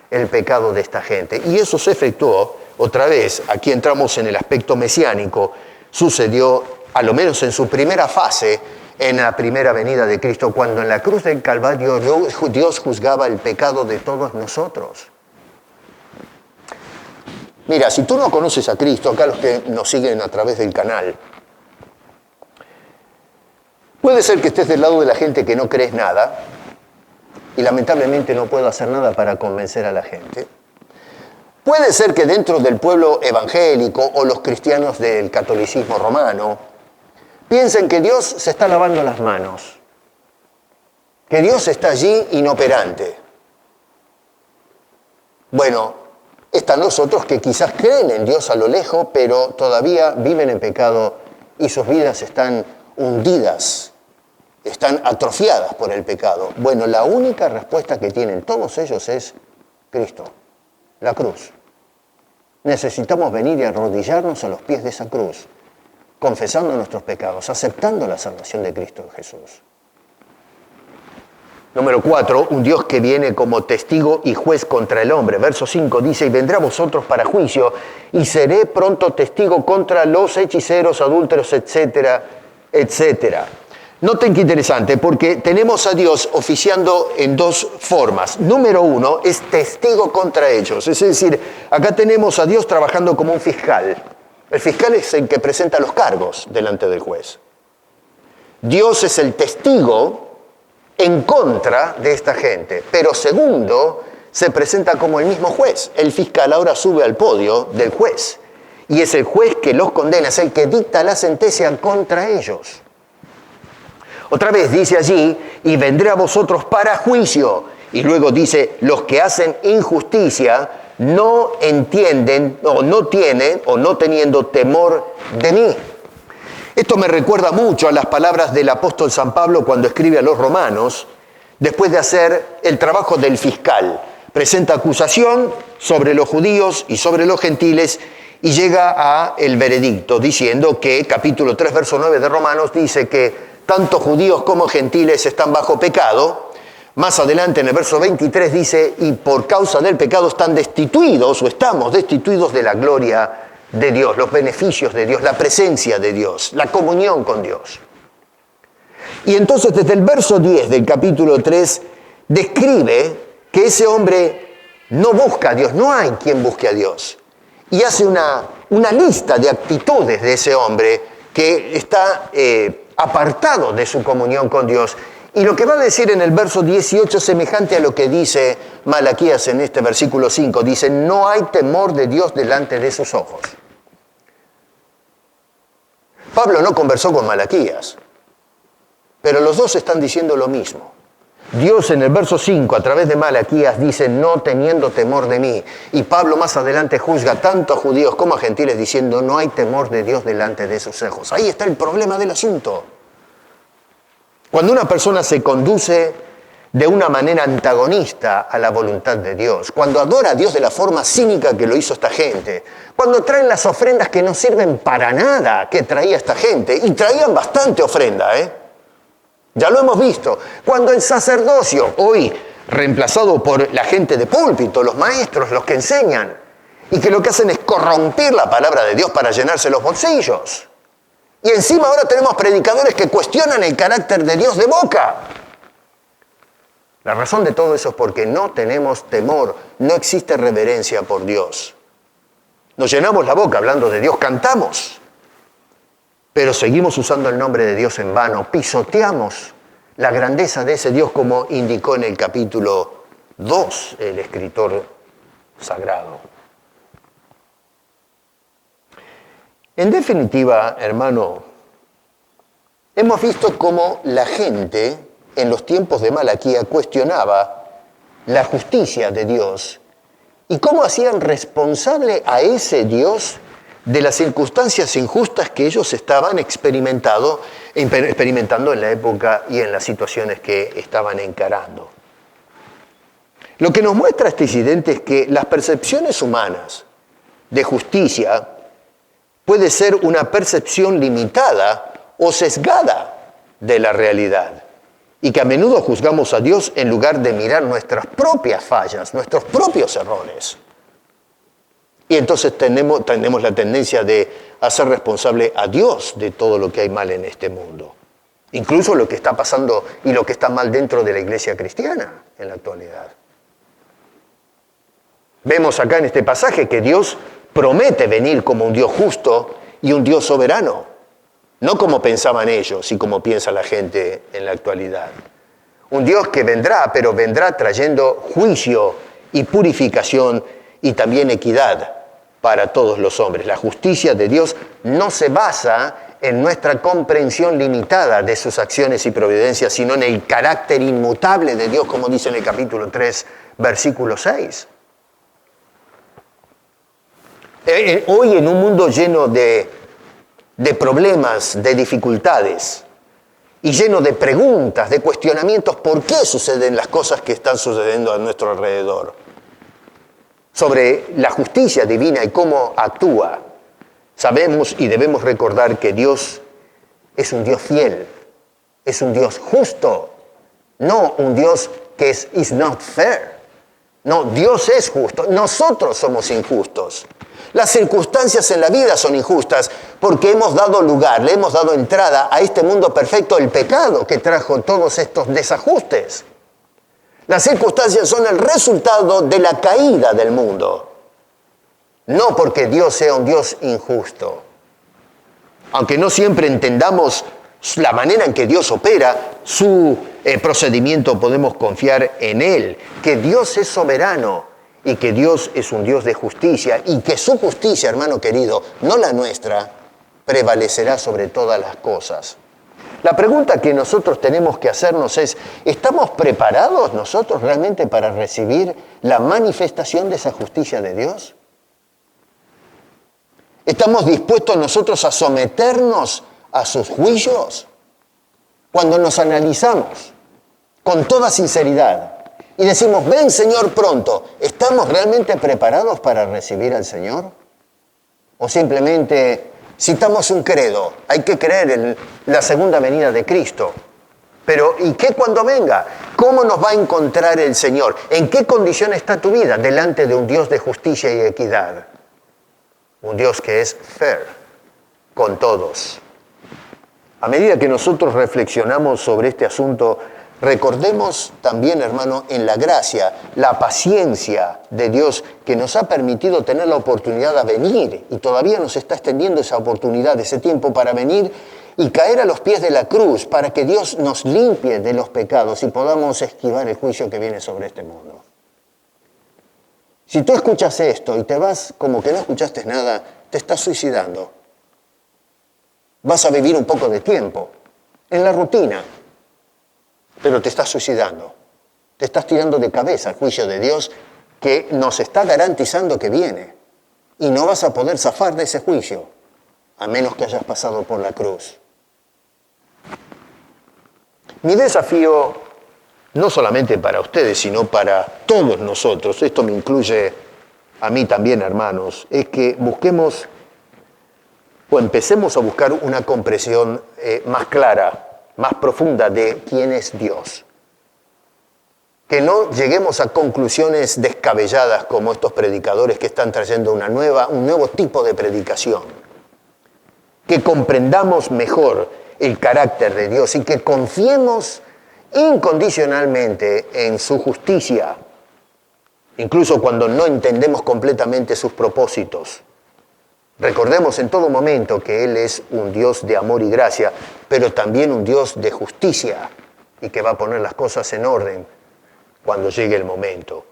el pecado de esta gente. Y eso se efectuó, otra vez, aquí entramos en el aspecto mesiánico, sucedió, a lo menos en su primera fase, en la primera venida de Cristo, cuando en la cruz del Calvario Dios juzgaba el pecado de todos nosotros. Mira, si tú no conoces a Cristo, acá los que nos siguen a través del canal, puede ser que estés del lado de la gente que no crees nada y lamentablemente no puedo hacer nada para convencer a la gente. Puede ser que dentro del pueblo evangélico o los cristianos del catolicismo romano piensen que Dios se está lavando las manos, que Dios está allí inoperante. Bueno, están los otros que quizás creen en Dios a lo lejos, pero todavía viven en pecado y sus vidas están hundidas, están atrofiadas por el pecado. Bueno, la única respuesta que tienen todos ellos es Cristo, la cruz. Necesitamos venir y arrodillarnos a los pies de esa cruz, confesando nuestros pecados, aceptando la salvación de Cristo Jesús. Número 4, un Dios que viene como testigo y juez contra el hombre. Verso 5 dice, y vendrá a vosotros para juicio, y seré pronto testigo contra los hechiceros, adúlteros, etcétera, etcétera. Noten qué interesante, porque tenemos a Dios oficiando en dos formas. Número 1, es testigo contra ellos. Es decir, acá tenemos a Dios trabajando como un fiscal. El fiscal es el que presenta los cargos delante del juez. Dios es el testigo en contra de esta gente. Pero segundo, se presenta como el mismo juez. El fiscal ahora sube al podio del juez. Y es el juez que los condena, es el que dicta la sentencia contra ellos. Otra vez dice allí, y vendré a vosotros para juicio. Y luego dice, los que hacen injusticia no entienden, o no tienen, o no teniendo temor de mí. Esto me recuerda mucho a las palabras del apóstol San Pablo cuando escribe a los romanos, después de hacer el trabajo del fiscal. Presenta acusación sobre los judíos y sobre los gentiles y llega a el veredicto, diciendo que, capítulo 3, verso 9 de Romanos, dice que tanto judíos como gentiles están bajo pecado. Más adelante en el verso 23 dice, y por causa del pecado están destituidos o estamos destituidos de la gloria de Dios, los beneficios de Dios, la presencia de Dios, la comunión con Dios. Y entonces desde el verso 10 del capítulo 3 describe que ese hombre no busca a Dios, no hay quien busque a Dios. Y hace una lista de actitudes de ese hombre que está apartado de su comunión con Dios. Y lo que va a decir en el verso 18, semejante a lo que dice Malaquías en este versículo 5, dice, no hay temor de Dios delante de sus ojos. Pablo no conversó con Malaquías, pero los dos están diciendo lo mismo. Dios en el verso 5, a través de Malaquías, dice, no teniendo temor de mí. Y Pablo más adelante juzga tanto a judíos como a gentiles diciendo, no hay temor de Dios delante de sus ojos. Ahí está el problema del asunto. Cuando una persona se conduce de una manera antagonista a la voluntad de Dios, cuando adora a Dios de la forma cínica que lo hizo esta gente, cuando traen las ofrendas que no sirven para nada que traía esta gente, y traían bastante ofrenda, ya lo hemos visto, cuando el sacerdocio, hoy reemplazado por la gente de púlpito, los maestros, los que enseñan, y que lo que hacen es corromper la palabra de Dios para llenarse los bolsillos. Y encima ahora tenemos predicadores que cuestionan el carácter de Dios de boca. La razón de todo eso es porque no tenemos temor, no existe reverencia por Dios. Nos llenamos la boca hablando de Dios, cantamos, pero seguimos usando el nombre de Dios en vano, pisoteamos la grandeza de ese Dios como indicó en el capítulo 2 el escritor sagrado. En definitiva, hermano, hemos visto cómo la gente en los tiempos de Malaquía cuestionaba la justicia de Dios y cómo hacían responsable a ese Dios de las circunstancias injustas que ellos estaban experimentando en la época y en las situaciones que estaban encarando. Lo que nos muestra este incidente es que las percepciones humanas de justicia puede ser una percepción limitada o sesgada de la realidad y que a menudo juzgamos a Dios en lugar de mirar nuestras propias fallas, nuestros propios errores. Y entonces tenemos la tendencia de hacer responsable a Dios de todo lo que hay mal en este mundo, incluso lo que está pasando y lo que está mal dentro de la iglesia cristiana en la actualidad. Vemos acá en este pasaje que Dios promete venir como un Dios justo y un Dios soberano, no como pensaban ellos y como piensa la gente en la actualidad. Un Dios que vendrá, pero vendrá trayendo juicio y purificación y también equidad para todos los hombres. La justicia de Dios no se basa en nuestra comprensión limitada de sus acciones y providencias, sino en el carácter inmutable de Dios, como dice en el capítulo 3, versículo 6. Hoy en un mundo lleno de problemas, de dificultades, y lleno de preguntas, de cuestionamientos, ¿por qué suceden las cosas que están sucediendo a nuestro alrededor? Sobre la justicia divina y cómo actúa, sabemos y debemos recordar que Dios es un Dios fiel, es un Dios justo, no un Dios que is not fair. No, Dios es justo, nosotros somos injustos. Las circunstancias en la vida son injustas porque hemos dado lugar, le hemos dado entrada a este mundo perfecto el pecado que trajo todos estos desajustes. Las circunstancias son el resultado de la caída del mundo, no porque Dios sea un Dios injusto. Aunque no siempre entendamos la manera en que Dios opera, su procedimiento, podemos confiar en Él, que Dios es soberano y que Dios es un Dios de justicia y que su justicia, hermano querido, no la nuestra, prevalecerá sobre todas las cosas. La pregunta que nosotros tenemos que hacernos es, ¿estamos preparados nosotros realmente para recibir la manifestación de esa justicia de Dios? ¿Estamos dispuestos nosotros a someternos a sus juicios? Cuando nos analizamos con toda sinceridad y decimos, ven Señor pronto, ¿estamos realmente preparados para recibir al Señor? ¿O simplemente citamos un credo? Hay que creer en la segunda venida de Cristo. Pero ¿y qué cuando venga? ¿Cómo nos va a encontrar el Señor? ¿En qué condición está tu vida delante de un Dios de justicia y equidad? Un Dios que es fair con todos. A medida que nosotros reflexionamos sobre este asunto, recordemos también, hermano, en la gracia, la paciencia de Dios que nos ha permitido tener la oportunidad de venir y todavía nos está extendiendo esa oportunidad, ese tiempo para venir y caer a los pies de la cruz para que Dios nos limpie de los pecados y podamos esquivar el juicio que viene sobre este mundo. Si tú escuchas esto y te vas como que no escuchaste nada, te estás suicidando. Vas a vivir un poco de tiempo en la rutina, pero te estás suicidando. Te estás tirando de cabeza al juicio de Dios que nos está garantizando que viene. Y no vas a poder zafar de ese juicio, a menos que hayas pasado por la cruz. Mi desafío, no solamente para ustedes, sino para todos nosotros, esto me incluye a mí también, hermanos, es que busquemos o empecemos a buscar una comprensión más clara, más profunda de quién es Dios. Que no lleguemos a conclusiones descabelladas como estos predicadores que están trayendo un nuevo tipo de predicación. Que comprendamos mejor el carácter de Dios y que confiemos incondicionalmente en su justicia, incluso cuando no entendemos completamente sus propósitos. Recordemos en todo momento que Él es un Dios de amor y gracia, pero también un Dios de justicia y que va a poner las cosas en orden cuando llegue el momento.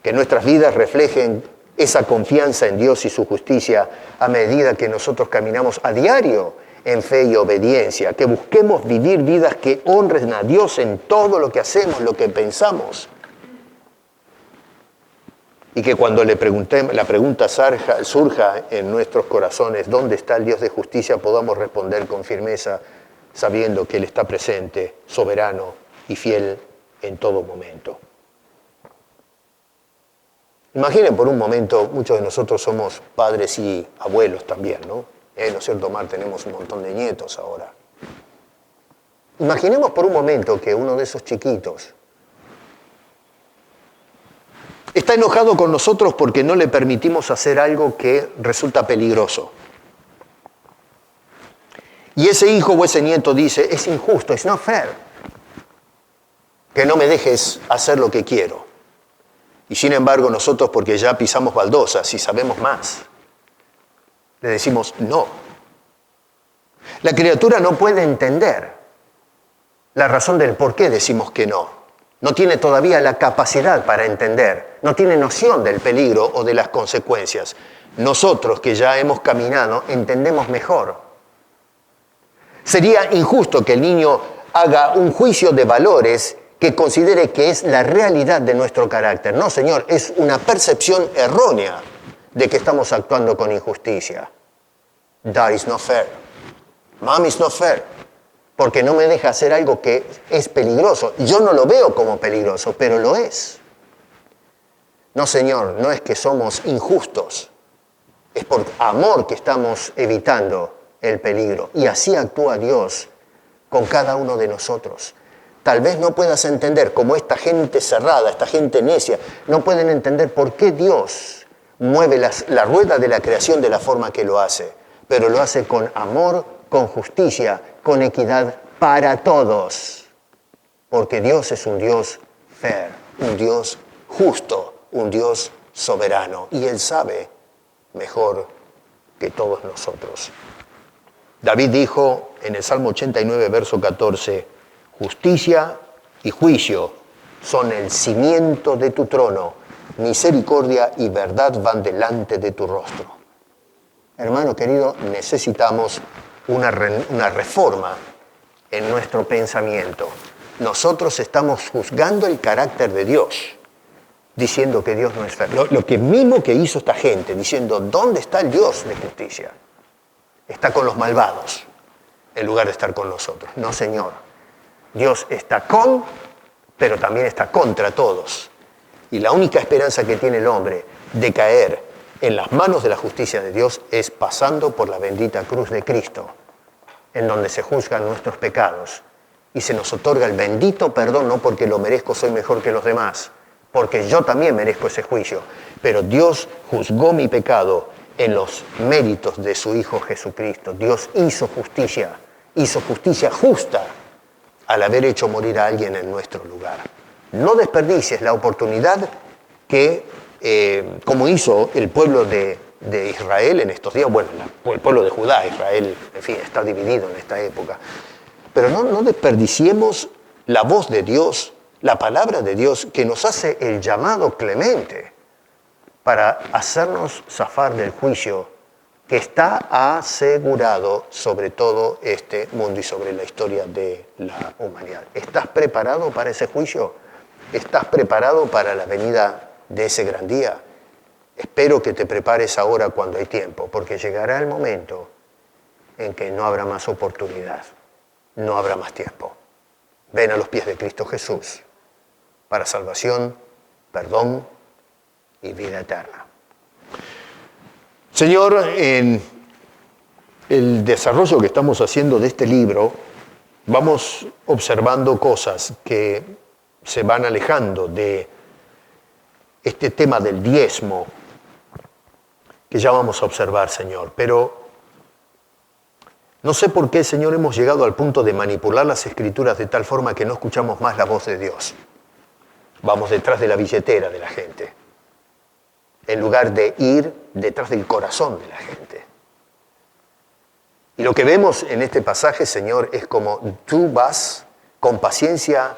Que nuestras vidas reflejen esa confianza en Dios y su justicia a medida que nosotros caminamos a diario en fe y obediencia. Que busquemos vivir vidas que honren a Dios en todo lo que hacemos, lo que pensamos. Y que cuando la pregunta surja en nuestros corazones, ¿dónde está el Dios de justicia?, podamos responder con firmeza, sabiendo que Él está presente, soberano y fiel en todo momento. Imaginen por un momento, muchos de nosotros somos padres y abuelos también, ¿no? ¿No es cierto, Omar? Tenemos un montón de nietos ahora. Imaginemos por un momento que uno de esos chiquitos está enojado con nosotros porque no le permitimos hacer algo que resulta peligroso. Y ese hijo o ese nieto dice, es injusto, it's not fair, que no me dejes hacer lo que quiero. Y sin embargo nosotros, porque ya pisamos baldosas y sabemos más, le decimos no. La criatura no puede entender la razón del por qué decimos que no. No tiene todavía la capacidad para entender, no tiene noción del peligro o de las consecuencias. Nosotros que ya hemos caminado entendemos mejor. Sería injusto que el niño haga un juicio de valores que considere que es la realidad de nuestro carácter. No, Señor, es una percepción errónea de que estamos actuando con injusticia. Dad is not fair. Mom is not fair. Porque no me deja hacer algo que es peligroso. Yo no lo veo como peligroso, pero lo es. No, Señor, no es que somos injustos. Es por amor que estamos evitando el peligro. Y así actúa Dios con cada uno de nosotros. Tal vez no puedas entender, como esta gente cerrada, esta gente necia, no pueden entender por qué Dios mueve la rueda de la creación de la forma que lo hace. Pero lo hace con amor, con justicia, con equidad para todos. Porque Dios es un Dios fair, un Dios justo, un Dios soberano. Y Él sabe mejor que todos nosotros. David dijo en el Salmo 89, verso 14, justicia y juicio son el cimiento de tu trono, misericordia y verdad van delante de tu rostro. Hermano querido, necesitamos una reforma en nuestro pensamiento. Nosotros estamos juzgando el carácter de Dios, diciendo que Dios no es fair. Lo que mismo que hizo esta gente, diciendo, ¿dónde está el Dios de justicia? Está con los malvados, en lugar de estar con nosotros. No, Señor. Dios está con, pero también está contra todos. Y la única esperanza que tiene el hombre de caer en las manos de la justicia de Dios es pasando por la bendita cruz de Cristo, en donde se juzgan nuestros pecados y se nos otorga el bendito perdón, no porque lo merezco, soy mejor que los demás, porque yo también merezco ese juicio, pero Dios juzgó mi pecado en los méritos de su Hijo Jesucristo. Dios hizo justicia justa al haber hecho morir a alguien en nuestro lugar. No desperdicies la oportunidad que, como hizo el pueblo de Israel en estos días, bueno, el pueblo de Judá, Israel, en fin, está dividido en esta época, pero no desperdiciemos la voz de Dios, la palabra de Dios, que nos hace el llamado clemente para hacernos zafar del juicio que está asegurado sobre todo este mundo y sobre la historia de la humanidad. ¿Estás preparado para ese juicio? ¿Estás preparado para la venida de ese gran día? Espero que te prepares ahora cuando hay tiempo, porque llegará el momento en que no habrá más oportunidad, no habrá más tiempo. Ven a los pies de Cristo Jesús para salvación, perdón y vida eterna. Señor, en el desarrollo que estamos haciendo de este libro, vamos observando cosas que se van alejando de este tema del diezmo, que ya vamos a observar, Señor. Pero no sé por qué, Señor, hemos llegado al punto de manipular las Escrituras de tal forma que no escuchamos más la voz de Dios. Vamos detrás de la billetera de la gente, en lugar de ir detrás del corazón de la gente. Y lo que vemos en este pasaje, Señor, es como tú vas con paciencia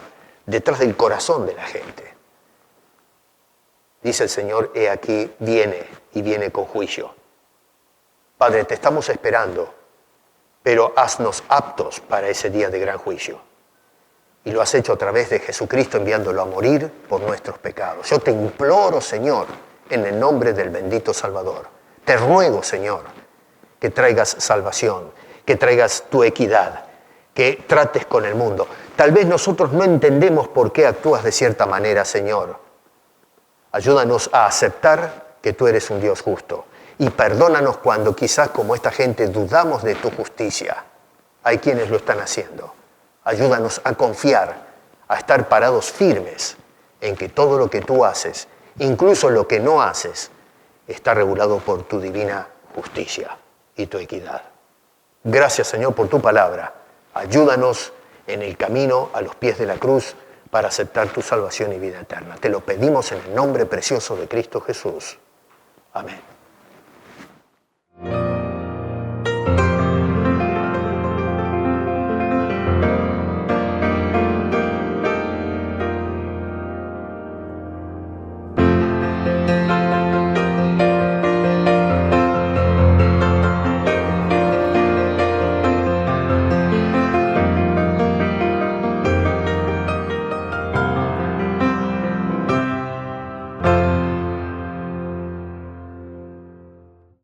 detrás del corazón de la gente. Dice el Señor, he aquí, viene y viene con juicio. Padre, te estamos esperando, pero haznos aptos para ese día de gran juicio. Y lo has hecho a través de Jesucristo, enviándolo a morir por nuestros pecados. Yo te imploro, Señor, en el nombre del bendito Salvador. Te ruego, Señor, que traigas salvación, que traigas tu equidad, que trates con el mundo. Tal vez nosotros no entendemos por qué actúas de cierta manera, Señor. Ayúdanos a aceptar que tú eres un Dios justo. Y perdónanos cuando quizás, como esta gente, dudamos de tu justicia. Hay quienes lo están haciendo. Ayúdanos a confiar, a estar parados firmes en que todo lo que tú haces, incluso lo que no haces, está regulado por tu divina justicia y tu equidad. Gracias, Señor, por tu palabra. Ayúdanos en el camino a los pies de la cruz para aceptar tu salvación y vida eterna. Te lo pedimos en el nombre precioso de Cristo Jesús. Amén.